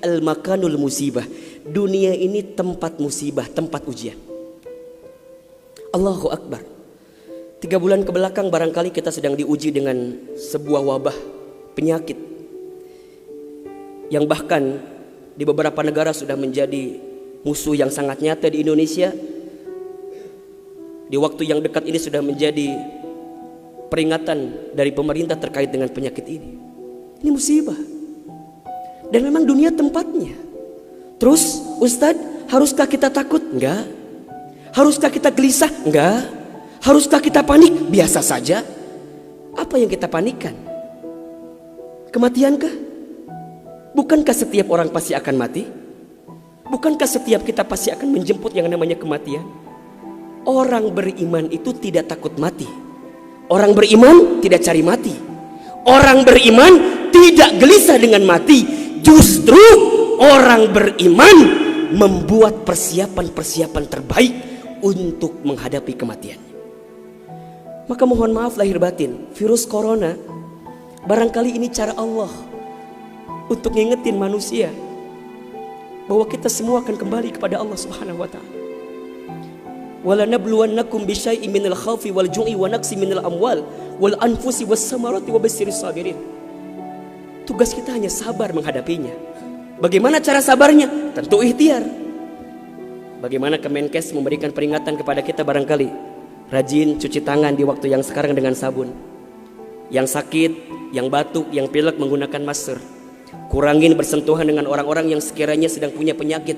Al-makanul musibah. Dunia ini tempat musibah, tempat ujian. Allahu Akbar. 3 bulan kebelakang barangkali kita sedang diuji dengan sebuah wabah penyakit yang bahkan di beberapa negara sudah menjadi musuh yang sangat nyata. Di Indonesia di waktu yang dekat ini sudah menjadi peringatan dari pemerintah terkait dengan penyakit ini. Ini musibah. Dan memang dunia tempatnya. Terus Ustadz, haruskah kita takut? Enggak. Haruskah kita gelisah? Enggak. Haruskah kita panik? Biasa saja. Apa yang kita panikkan? Kematiankah? Bukankah setiap orang pasti akan mati? Bukankah setiap kita pasti akan menjemput yang namanya kematian? Orang beriman itu tidak takut mati. Orang beriman tidak cari mati. Orang beriman tidak gelisah dengan mati. Justru orang beriman membuat persiapan-persiapan terbaik untuk menghadapi kematian. Maka mohon maaf lahir batin, virus corona barangkali ini cara Allah untuk ngingetin manusia bahwa kita semua akan kembali kepada Allah Subhanahu wa taala. Wala nabluwannakum bisyai'in minal khaufi wal ju'i wa naqsi minal amwal wal anfusi was samarati wa basyirus sabirin. Tugas kita hanya sabar menghadapinya. Bagaimana cara sabarnya? Tentu ikhtiar. Bagaimana Kemenkes memberikan peringatan kepada kita barangkali? Rajin cuci tangan di waktu yang sekarang dengan sabun. Yang sakit, yang batuk, yang pilek menggunakan masker. Kurangin bersentuhan dengan orang-orang yang sekiranya sedang punya penyakit.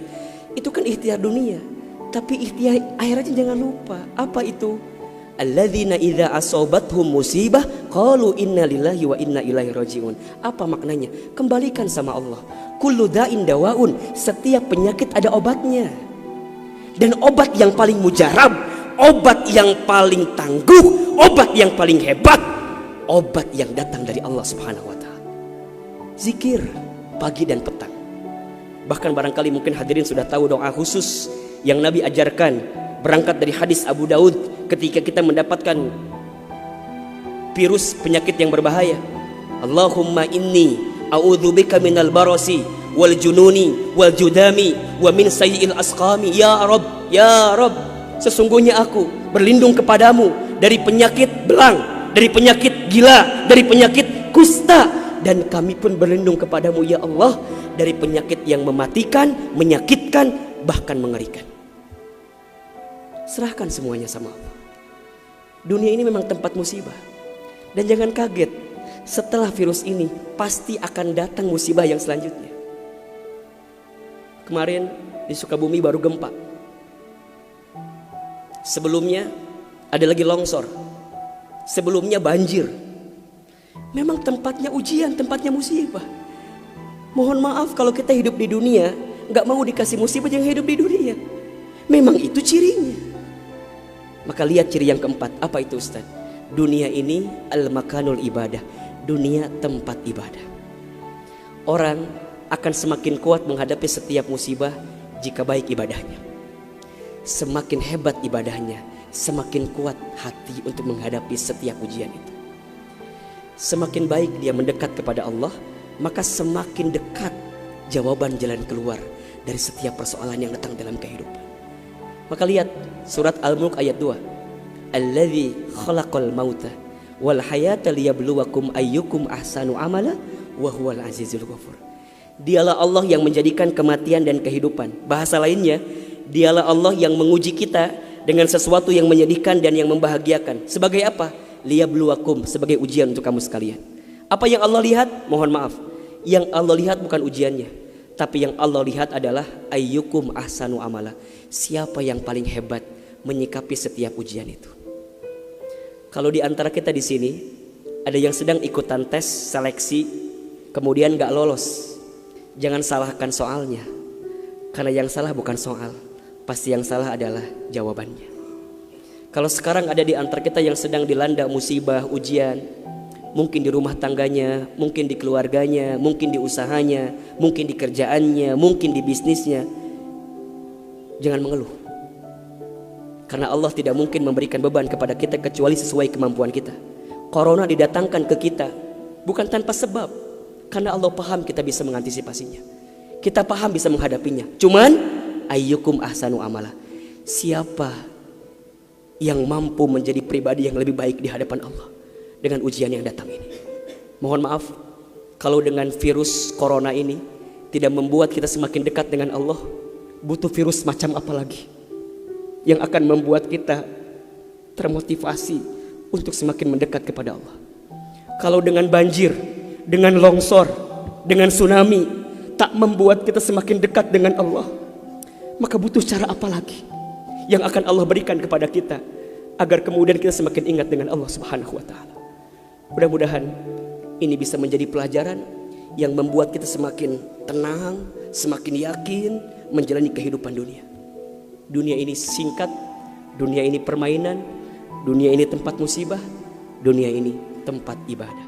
Itu kan ikhtiar dunia. Tapi ikhtiar akhiratnya jangan lupa. Apa itu? Alladzina idza asobathum musibah qalu inna lillahi wa inna ilaihi rajiun. Apa maknanya? Kembalikan sama Allah. Kullu da'in dawaun. Setiap penyakit ada obatnya. Dan obat yang paling mujarab, obat yang paling tangguh, obat yang paling hebat, obat yang datang dari Allah Subhanahu wa taala. Zikir pagi dan petang. Bahkan barangkali mungkin hadirin sudah tahu doa khusus yang Nabi ajarkan berangkat dari hadis Abu Daud ketika kita mendapatkan virus penyakit yang berbahaya. Allahumma inni a'udzubika minal barasi wal jununi wal judami wa min sayyi'il asqami. Ya Rabb, ya Rabb, sesungguhnya aku berlindung kepadamu dari penyakit belang, dari penyakit gila, dari penyakit kusta, dan kami pun berlindung kepadamu ya Allah dari penyakit yang mematikan, menyakitkan, bahkan mengerikan. Serahkan semuanya sama Allah. Dunia ini memang tempat musibah. Dan jangan kaget, setelah virus ini pasti akan datang musibah yang selanjutnya. Kemarin di Sukabumi baru gempa. Sebelumnya ada lagi longsor. Sebelumnya banjir. Memang tempatnya ujian, tempatnya musibah. Mohon maaf kalau kita hidup di dunia gak mau dikasih musibah, jangan hidup di dunia. Memang itu cirinya. Maka lihat ciri yang keempat. Apa itu Ustaz? Dunia ini al-makanul ibadah. Dunia tempat ibadah. Orang akan semakin kuat menghadapi setiap musibah jika baik ibadahnya. Semakin hebat ibadahnya, semakin kuat hati untuk menghadapi setiap ujian itu. Semakin baik dia mendekat kepada Allah, maka semakin dekat jawaban jalan keluar dari setiap persoalan yang datang dalam kehidupan. Maka lihat surat Al-Mulk ayat 2. Alladzi khalaqal mauta wal hayata liyabluwakum ayyukum ahsanu amala wa huwal azizul ghafur. Dialah Allah yang menjadikan kematian dan kehidupan. Bahasa lainnya, dialah Allah yang menguji kita dengan sesuatu yang menyedihkan dan yang membahagiakan. Sebagai apa? Liyabluwakum, sebagai ujian untuk kamu sekalian. Apa yang Allah lihat? Mohon maaf, yang Allah lihat bukan ujiannya, tapi yang Allah lihat adalah ayyukum ahsanu amala. Siapa yang paling hebat menyikapi setiap ujian itu. Kalau di antara kita di sini ada yang sedang ikutan tes seleksi kemudian gak lolos, jangan salahkan soalnya. Karena yang salah bukan soal, pasti yang salah adalah jawabannya. Kalau sekarang ada di antara kita yang sedang dilanda musibah, ujian, mungkin di rumah tangganya, mungkin di keluarganya, mungkin di usahanya, mungkin di kerjaannya, mungkin di bisnisnya, jangan mengeluh. Karena Allah tidak mungkin memberikan beban kepada kita kecuali sesuai kemampuan kita. Corona didatangkan ke kita bukan tanpa sebab, karena Allah paham kita bisa mengantisipasinya. Kita paham bisa menghadapinya. Cuman ayyukum ahsanu amala. Siapa yang mampu menjadi pribadi yang lebih baik di hadapan Allah dengan ujian yang datang ini? Mohon maaf kalau dengan virus corona ini tidak membuat kita semakin dekat dengan Allah. Butuh virus macam apa lagi yang akan membuat kita termotivasi untuk semakin mendekat kepada Allah? Kalau dengan banjir, dengan longsor, dengan tsunami tak membuat kita semakin dekat dengan Allah, maka butuh cara apa lagi yang akan Allah berikan kepada kita agar kemudian kita semakin ingat dengan Allah Subhanahu wa taala. Mudah-mudahan ini bisa menjadi pelajaran yang membuat kita semakin tenang, semakin yakin menjalani kehidupan dunia. Dunia ini singkat, dunia ini permainan, dunia ini tempat musibah, dunia ini tempat ibadah.